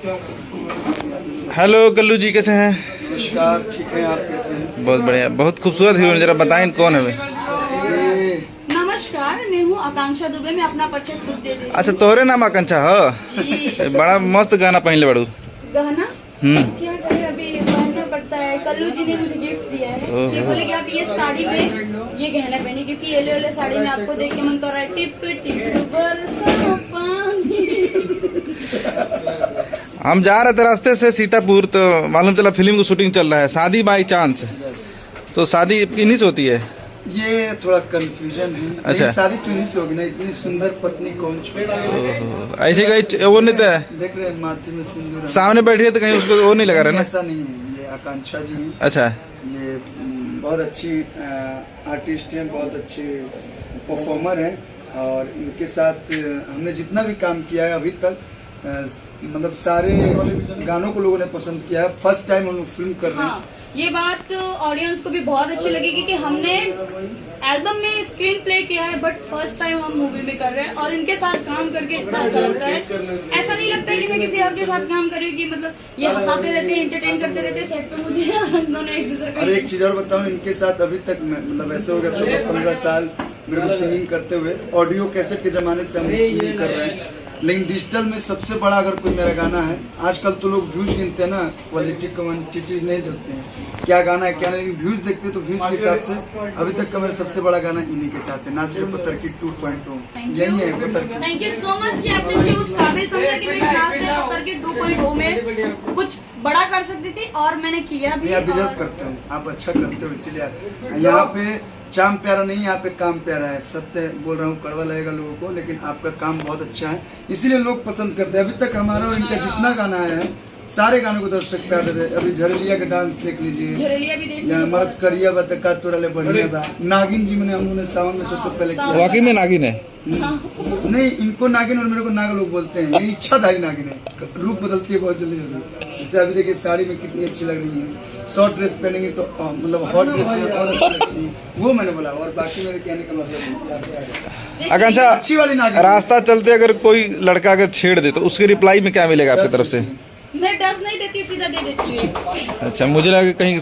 Hello Kullu जी, कैसे हैं? नमस्कार, ठीक है। आप कैसे हैं? बहुत बढ़िया, बहुत खूबसूरत हीरोइन, जरा बताएं कौन है वे? नमस्कार, मैं हूँ आकांक्षा दुबे। मैं अपना परिचय खुद दे देती हूँ। अच्छा, तोहरे नाम आकांक्षा हो? जी। बड़ा मस्त गाना पहनले बड़ू। गहना क्या करें, अभी पहनना पड़ता है। कल्लू जी ने मुझे गिफ्ट दिया है। ये बोले कि आप ये साड़ी में ये गहना पहने, क्योंकि येलो येलो साड़ी में आपको देख के मन कर रहा है टिप टिप बरसा पानी। हम जा रहे थे रास्ते से सीतापुर, तो मालूम चला फिल्म की शूटिंग चल रहा है, शादी बाई चांस। तो शादी किन्हीं से होती है? ये थोड़ा कंफ्यूजन है। अच्छा, शादी तो इन्हीं से होगी ना, इतनी सुंदर पत्नी कौन छोड़ेगा। ऐसे कहीं वो नहीं था, देख रहे हैं माथे में सिंदूर सामने बैठी है तो कहीं उसको वो नहीं लगा रहा ना? ऐसा नहीं है, ये आकांक्षा जी हैं। अच्छा, ये बहुत अच्छी आर्टिस्ट हैं, बहुत अच्छे परफॉर्मर हैं। और इनके साथ हमने जितना भी काम किया है अभी तक, मतलब सारे गानों को लोगों ने पसंद किया है। फर्स्ट टाइम हम लोग फिल्म कर रहे हैं। हाँ, ये बात ऑडियंस को भी बहुत अच्छी लगेगी कि हमने एल्बम में स्क्रीन प्ले किया है, बट फर्स्ट टाइम हम मूवी में कर रहे हैं। और इनके साथ काम करके इतना अच्छा लगता है, ऐसा नहीं लगता है कि मैं किसी और के साथ काम कर रही हूँ। कि मतलब ये हंसाते रहते हैं, एंटरटेन करते रहते हैं सेट पे मुझे। दोनों एक दूसरे को। और एक चीज और बताऊं, इनके साथ अभी तक मतलब ऐसे हो गया 14-15 साल मेरे को सिंगिंग करते हुए। ऑडियो कैसेट के जमाने से हम सिंगिंग कर रहे हैं, लेकिन डिजिटल में सबसे बड़ा अगर कोई मेरा गाना है, आजकल तो लोग व्यूज गिनते हैं ना, क्वालिटी क्वांटिटी नहीं देखते हैं क्या गाना है क्या नहीं, लेकिन व्यूज देखते हैं। तो व्यूज के हिसाब से अभी तक का मेरा सबसे बड़ा गाना इन्हीं के साथ है, नाच रे पत्थर की 2.0। यही है पत्थर की। थैंक यू सो मच कि आपने मुझे उस काबिल समझा कि मैं नाच रे पत्थर की 2.0 में कुछ बड़ा कर सकती थी, और मैंने किया भी। आप डिजर्व करते हो, आप अच्छा करते हो, इसीलिए यहाँ पे चाम प्यारा नहीं, यहाँ पे काम प्यारा है। सत्य बोल रहा हूँ, कड़वा लगेगा लोगों को, लेकिन आपका काम बहुत अच्छा है, इसीलिए लोग पसंद करते हैं। अभी तक हमारा और इनका जितना गाना आया है, सारे गानों को दर्शक प्यार देते हैं। अभी झरलिया का डांस देख लीजिए, झरलिया भी देख लीजिए, मर्द करिया बतका तोरले बढ़िया बा। नागिन जी मैंने हम लोगों ने सावन में सबसे पहले किया। वाकई में नागिन है? नहीं, इनको नागिन और मेरे को नाग लोग बोलते हैं। ये इच्छाधारी नागिन है, रूप बदलती है बहुत जल्दी जल्दी। जैसे अभी देखिए साड़ी में कितनी अच्छी लग रही है, शॉर्ट ड्रेस पहनेंगे तो मतलब हॉट ड्रेस में और अच्छी लगती है, वो मैंने बोला। और बाकी मेरे कहने का मतलब आकांक्षा, अच्छी वाली नागिन। रास्ता चलते अगर कोई लड़का अगर छेड़ दे तो उसके रिप्लाई में क्या मिलेगा आपकी तरफ से? मैं डस नहीं देती, सीधा दे देती हूँ। अच्छा, मुझे लगा कि कहीं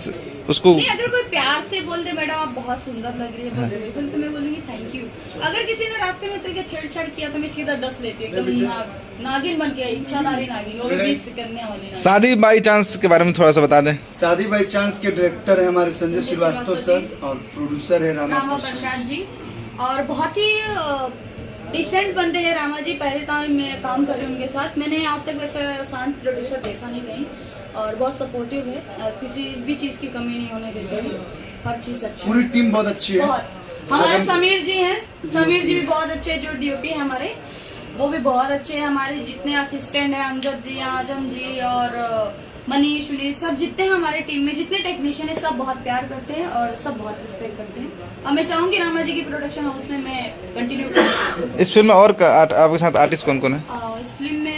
उसको नहीं, अगर कोई प्यार से बोल दे मैडम आप बहुत सुंदर लग रही है, बहुत ब्यूटीफुल, तो मैं बोलूंगी थैंक यू। अगर किसी ने रास्ते में चल के छेड़छाड़ किया तो मैं सीधा डस लेती हूँ, एकदम नागिन बन के, इच्छाधारी नागिन, वो भी 20 करने वाली नागिन। शादी बाई चांस के बारे में थोड़ा सा बता दें। शादी बाई चांस के डायरेक्टर है हमारे संजय श्रीवास्तव सर, और प्रोड्यूसर है रामा प्रसाद जी। और बहुत ही डिसेंट बंदे हैं रामा जी। पहले टाइम मैं काम कर रही हूँ उनके साथ। मैंने आज तक वैसे शांत प्रोड्यूसर देखा नहीं कहीं, और बहुत सपोर्टिव है, किसी भी चीज की कमी नहीं होने देते हैं, हर चीज अच्छी। पूरी टीम बहुत अच्छी है। बहुत। हमारे समीर जी हैं, समीर जी भी बहुत अच्छे हैं, जो डीओपी है हमारे, वो भी बहुत अच्छे हैं। हमारे जितने असिस्टेंट हैं, अमजद जी, आजम जी और मनीष उलीस, सब जितने हैं हमारे टीम में, जितने टेक्नीशियन है, सब बहुत प्यार करते हैं और सब बहुत रिस्पेक्ट करते हैं। और मैं चाहूंगी रामा जी की प्रोडक्शन हाउस में मैं कंटिन्यू करूँ। इस फिल्म में और आपके साथ आर्टिस्ट कौन कौन है? इस फिल्म में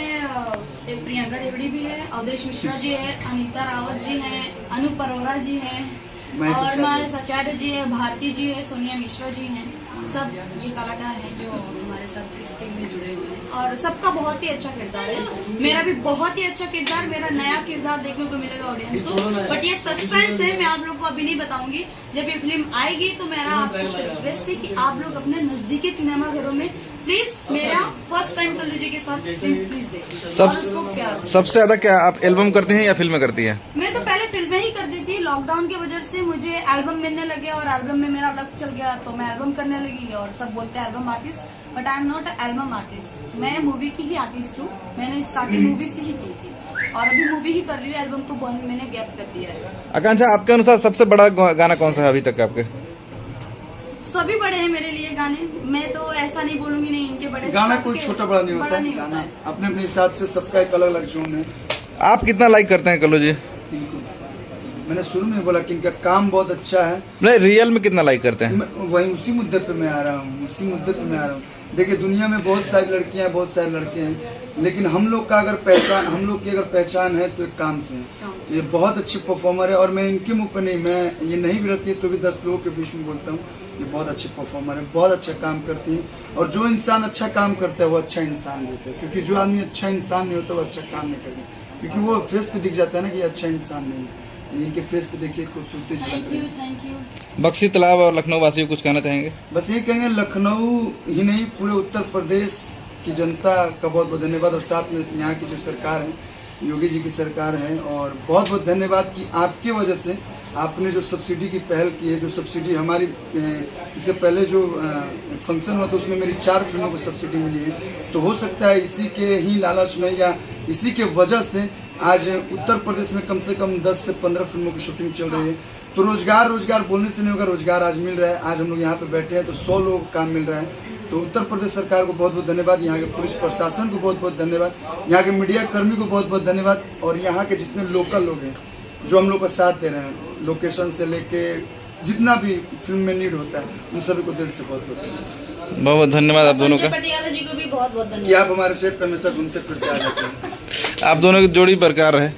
एक प्रियंका डेवड़ी भी है, अवधेश मिश्रा जी है, अनीता रावत जी हैं, अनूप अरोरा जी हैं, और हमारे सचार्य जी है, भारती जी है, सोनिया मिश्रा जी हैं। सब ये कलाकार हैं जो हमारे साथ इस टीम में जुड़े हुए हैं, और सबका बहुत ही अच्छा किरदार है। मेरा भी बहुत ही अच्छा किरदार, मेरा नया किरदार देखने को मिलेगा ऑडियंस को, बट ये सस्पेंस है, मैं आप लोग को अभी नहीं बताऊंगी। जब ये फिल्म आएगी तो मेरा आप सबसे रिक्वेस्ट है कि आप लोग अपने नजदीकी सिनेमा घरों में प्लीज मेरा फर्स्ट टाइम कल्लू जी के साथ फिल्म प्लीज देखें। सबसे ज्यादा क्या आप एल्बम करते हैं या फिल्में करती हैं? मैं तो पहले फिल्में ही करती थी, लॉकडाउन की वजह से मुझे एल्बम मिलने लगे, और एल्बम में मेरा लक चल गया तो मैं एल्बम करने लगी। और सब बोलते हैं album artist, but I am not album artist, मैं मूवी की ही आर्टिस्ट हूँ। मैंने स्टार्टिंग मूवी से ही की थी, और अभी मूवी ही कर रही है। एल्बम को मैंने गैप कर दिया है। आकांक्षा, आपके अनुसार सबसे बड़ा गाना कौन सा है अभी तक आपके? सभी बड़े हैं मेरे लिए गाने, मैं तो ऐसा नहीं बोलूंगी नहीं इनके बड़े। गाना कोई छोटा बड़ा नहीं होता है, गाना अपने अपने हिसाब से सबका एक अलग अलग जोन है। आप कितना लाइक करते हैं कल्लू जी? इनको मैंने शुरू में बोला कि इनका काम बहुत अच्छा है। नहीं, रियल में कितना लाइक करते हैं? वही उसी मुद्दे पे मैं आ रहा हूँ, देखिए दुनिया में बहुत सारी लड़कियां हैं, बहुत सारे लड़के हैं, लेकिन हम लोग का अगर पहचान, हम लोग की अगर पहचान है तो एक काम से है। ये बहुत अच्छी परफॉर्मर है और मैं इनके मुंह पर नहीं, मैं ये नहीं भी रहती है तो भी 10 लोगों के बीच में बोलता हूँ, ये बहुत अच्छी परफॉर्मर है, बहुत अच्छा काम करती है। और जो इंसान अच्छा काम करता है वो अच्छा इंसान होता है, क्योंकि जो आदमी अच्छा इंसान नहीं होता वो अच्छा काम नहीं करता, क्योंकि वो फेस पे दिख जाता है ना कि अच्छा इंसान नहीं है। इनके फेस पे देखिए खूबसूरती झलक रही है। Thank you. बख्शी तालाब और लखनऊ वासियों को कुछ कहना चाहेंगे? बस ये कहेंगे, लखनऊ ही नहीं पूरे उत्तर प्रदेश की जनता का बहुत बहुत धन्यवाद, और साथ में यहाँ की जो सरकार है, योगी जी की सरकार है, और बहुत बहुत धन्यवाद कि आपकी वजह से आपने जो सब्सिडी की पहल की है, जो सब्सिडी हमारी इससे पहले जो फंक्शन हुआ था उसमें मेरी 4 फिल्मों को सब्सिडी मिली है। तो हो सकता है इसी के ही लालच में या इसी के वजह से आज उत्तर प्रदेश में कम से कम 10 से 15 फिल्मों की शूटिंग चल रही है। तो रोजगार बोलने से नहीं होगा, रोजगार आज मिल रहा है। आज हम लोग यहाँ पे बैठे हैं तो 100 लोगों को काम मिल रहा है। तो उत्तर प्रदेश सरकार को बहुत बहुत धन्यवाद, यहाँ के पुलिस प्रशासन को बहुत बहुत धन्यवाद, यहाँ के मीडिया कर्मी को बहुत बहुत धन्यवाद, और यहाँ के जितने लोकल लोग हैं जो हम लोग का साथ दे रहे हैं, लोकेशन से लेके जितना भी फिल्म में नीड होता है, उन सभी को दिल से बहुत बहुत धन्यवाद। बहुत बहुत धन्यवाद आप दोनों का, पटियाला जी को भी बहुत बहुत कि धन्यवाद। आप हमारे सेट पे हमेशा घूमते फिरते आ जाते हैं। आप दोनों की जोड़ी बरकरार रहे।